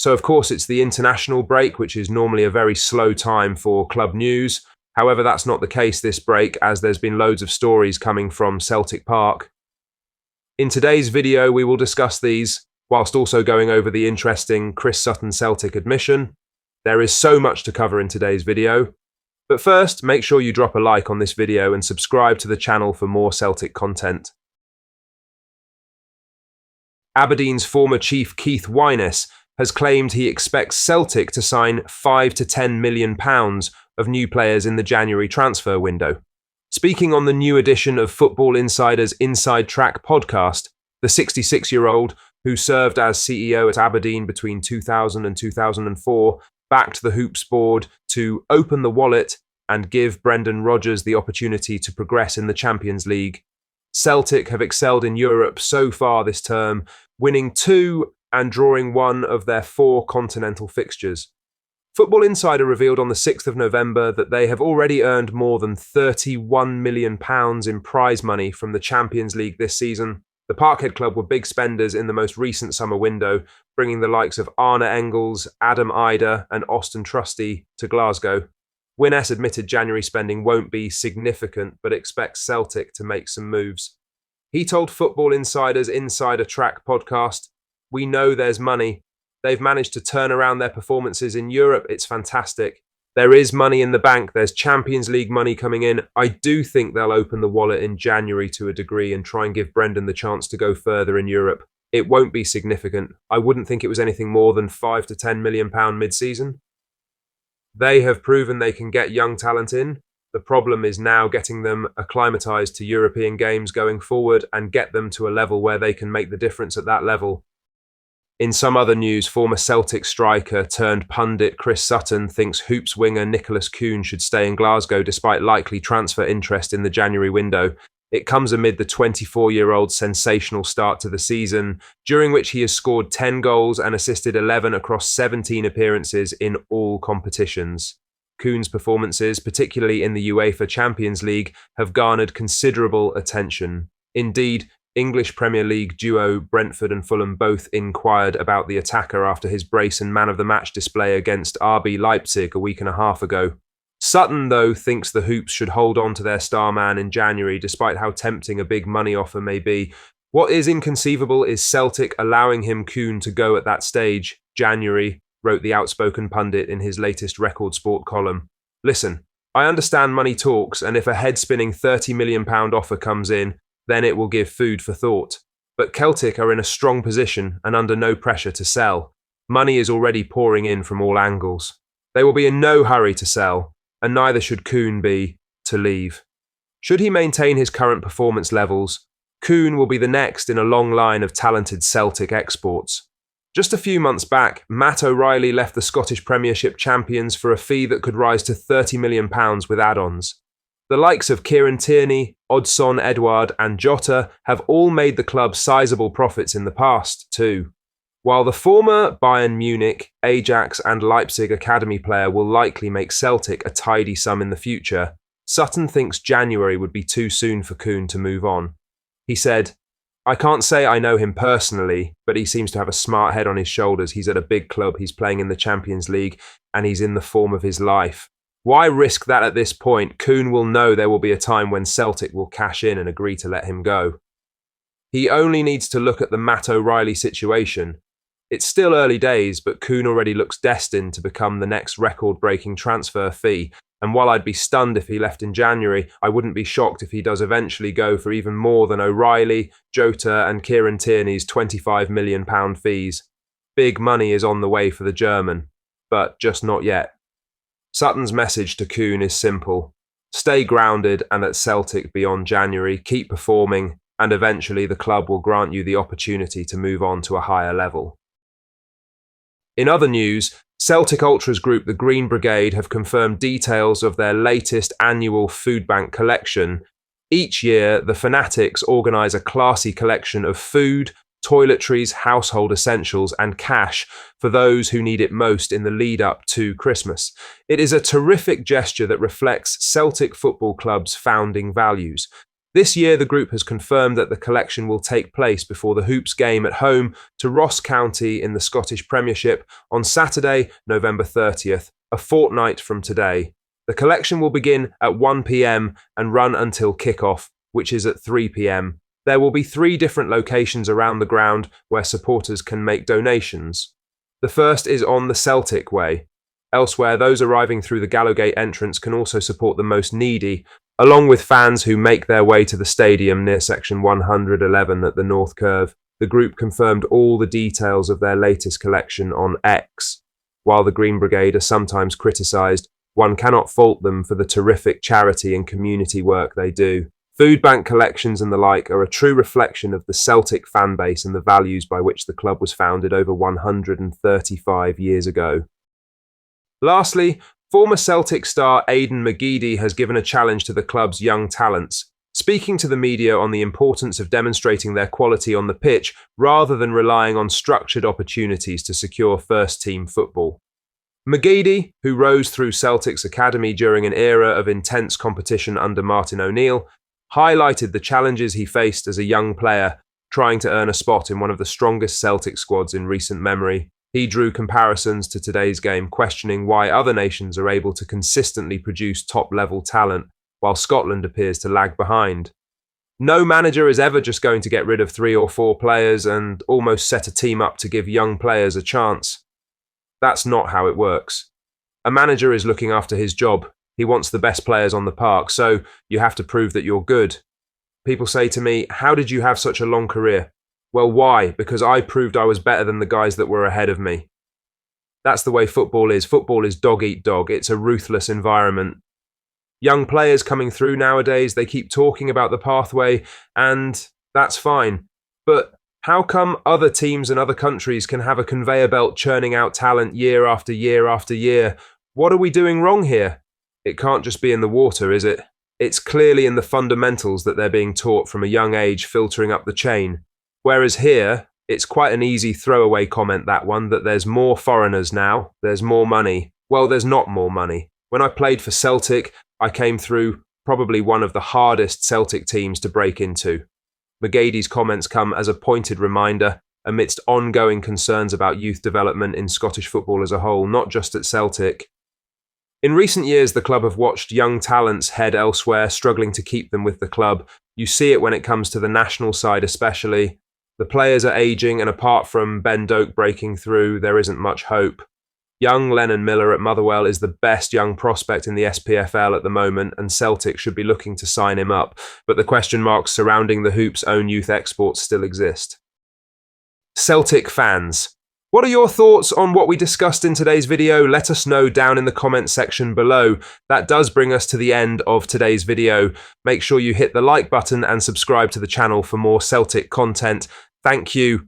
So of course it's the international break, which is normally a very slow time for club news. However, that's not the case this break, as there's been loads of stories coming from Celtic Park. In today's video, we will discuss these, whilst also going over the interesting Chris Sutton Celtic admission. There is so much to cover in today's video. But first, make sure you drop a like on this video and subscribe to the channel for more Celtic content. Aberdeen's former chief Keith Wyness has claimed he expects Celtic to sign £5 to £10 million of new players in the January transfer window. Speaking on the new edition of Football Insider's Inside Track podcast, the 66-year-old, who served as CEO at Aberdeen between 2000 and 2004, backed the Hoops board to open the wallet and give Brendan Rodgers the opportunity to progress in the Champions League. Celtic have excelled in Europe so far this term, winning 2 and drawing 1 of their 4 continental fixtures. Football Insider revealed on the 6th of November that they have already earned more than £31 million in prize money from the Champions League this season. The Parkhead club were big spenders in the most recent summer window, bringing the likes of Arne Engels, Adam Ider and Austin Trusty to Glasgow. Wyness admitted January spending won't be significant, but expects Celtic to make some moves. He told Football Insider's Insider Track podcast, "We know there's money. They've managed to turn around their performances in Europe. It's fantastic. There is money in the bank. There's Champions League money coming in. I do think they'll open the wallet in January to a degree and try and give Brendan the chance to go further in Europe. It won't be significant. I wouldn't think it was anything more than £5 to £10 million mid-season. They have proven they can get young talent in. The problem is now getting them acclimatised to European games going forward and get them to a level where they can make the difference at that level." In some other news, former Celtic striker turned pundit Chris Sutton thinks Hoops winger Nicholas Coon should stay in Glasgow despite likely transfer interest in the January window. It comes amid the 24-year-old's sensational start to the season, during which he has scored 10 goals and assisted 11 across 17 appearances in all competitions. Coon's performances, particularly in the UEFA Champions League, have garnered considerable attention. Indeed, English Premier League duo Brentford and Fulham both inquired about the attacker after his brace and man-of-the-match display against RB Leipzig a week and a half ago. Sutton, though, thinks the Hoops should hold on to their star man in January, despite how tempting a big money offer may be. What is inconceivable is Celtic allowing him Coon to go at that stage. January, wrote the outspoken pundit in his latest Record Sport column. "Listen, I understand money talks, and if a head-spinning £30 million offer comes in, then it will give food for thought. But Celtic are in a strong position and under no pressure to sell. Money is already pouring in from all angles. They will be in no hurry to sell, and neither should Coon be to leave. Should he maintain his current performance levels, Coon will be the next in a long line of talented Celtic exports. Just a few months back, Matt O'Reilly left the Scottish Premiership champions for a fee that could rise to £30 million with add-ons. The likes of Kieran Tierney, Odsonne Edouard and Jota have all made the club sizable profits in the past, too. While the former Bayern Munich, Ajax and Leipzig academy player will likely make Celtic a tidy sum in the future, Sutton thinks January would be too soon for Coon to move on. He said, "I can't say I know him personally, but he seems to have a smart head on his shoulders. He's at a big club, he's playing in the Champions League, and he's in the form of his life. Why risk that at this point? Coon will know there will be a time when Celtic will cash in and agree to let him go. He only needs to look at the Matt O'Reilly situation. It's still early days, but Coon already looks destined to become the next record-breaking transfer fee, and while I'd be stunned if he left in January, I wouldn't be shocked if he does eventually go for even more than O'Reilly, Jota and Kieran Tierney's £25 million fees. Big money is on the way for the German, but just not yet." Sutton's message to Coon is simple. Stay grounded and at Celtic beyond January, keep performing, and eventually the club will grant you the opportunity to move on to a higher level. In other news, Celtic Ultras group the Green Brigade have confirmed details of their latest annual food bank collection. Each year, the Fanatics organise a classy collection of food, toiletries, household essentials and cash for those who need it most in the lead up to Christmas. It is a terrific gesture that reflects Celtic Football Club's founding values. This year, the group has confirmed that the collection will take place before the Hoops game at home to Ross County in the Scottish Premiership on Saturday, November 30th, a fortnight from today. The collection will begin at 1 p.m. and run until kick-off, which is at 3 p.m. There will be 3 different locations around the ground where supporters can make donations. The first is on the Celtic way. Elsewhere, those arriving through the Gallowgate entrance can also support the most needy, along with fans who make their way to the stadium near section 111 at the North Curve. The group confirmed all the details of their latest collection on X. While the Green Brigade are sometimes criticised, one cannot fault them for the terrific charity and community work they do. Food bank collections and the like are a true reflection of the Celtic fan base and the values by which the club was founded over 135 years ago. Lastly, former Celtic star Aidan McGeady has given a challenge to the club's young talents, speaking to the media on the importance of demonstrating their quality on the pitch rather than relying on structured opportunities to secure first-team football. McGeady, who rose through Celtic's academy during an era of intense competition under Martin O'Neill, highlighted the challenges he faced as a young player trying to earn a spot in one of the strongest Celtic squads in recent memory. He drew comparisons to today's game, questioning why other nations are able to consistently produce top-level talent, while Scotland appears to lag behind. No manager is ever just going to get rid of 3 or 4 players and almost set a team up to give young players a chance. That's not how it works. A manager is looking after his job. He wants the best players on the park, so you have to prove that you're good. People say to me, "How did you have such a long career?" Well, why? Because I proved I was better than the guys that were ahead of me. That's the way football is. Football is dog eat dog. It's a ruthless environment. Young players coming through nowadays, they keep talking about the pathway, and that's fine. But how come other teams and other countries can have a conveyor belt churning out talent year after year after year? What are we doing wrong here? It can't just be in the water, is it? It's clearly in the fundamentals that they're being taught from a young age, filtering up the chain. Whereas here, it's quite an easy throwaway comment, that one, that there's more foreigners now, there's more money. Well, there's not more money. When I played for Celtic, I came through probably one of the hardest Celtic teams to break into. McGeady's comments come as a pointed reminder amidst ongoing concerns about youth development in Scottish football as a whole, not just at Celtic. In recent years, the club have watched young talents head elsewhere, struggling to keep them with the club. You see it when it comes to the national side especially. The players are ageing, and apart from Ben Doak breaking through, there isn't much hope. Young Lennon Miller at Motherwell is the best young prospect in the SPFL at the moment, and Celtic should be looking to sign him up, but the question marks surrounding the Hoops' own youth exports still exist. Celtic fans, what are your thoughts on what we discussed in today's video? Let us know down in the comments section below. That does bring us to the end of today's video. Make sure you hit the like button and subscribe to the channel for more Celtic content. Thank you,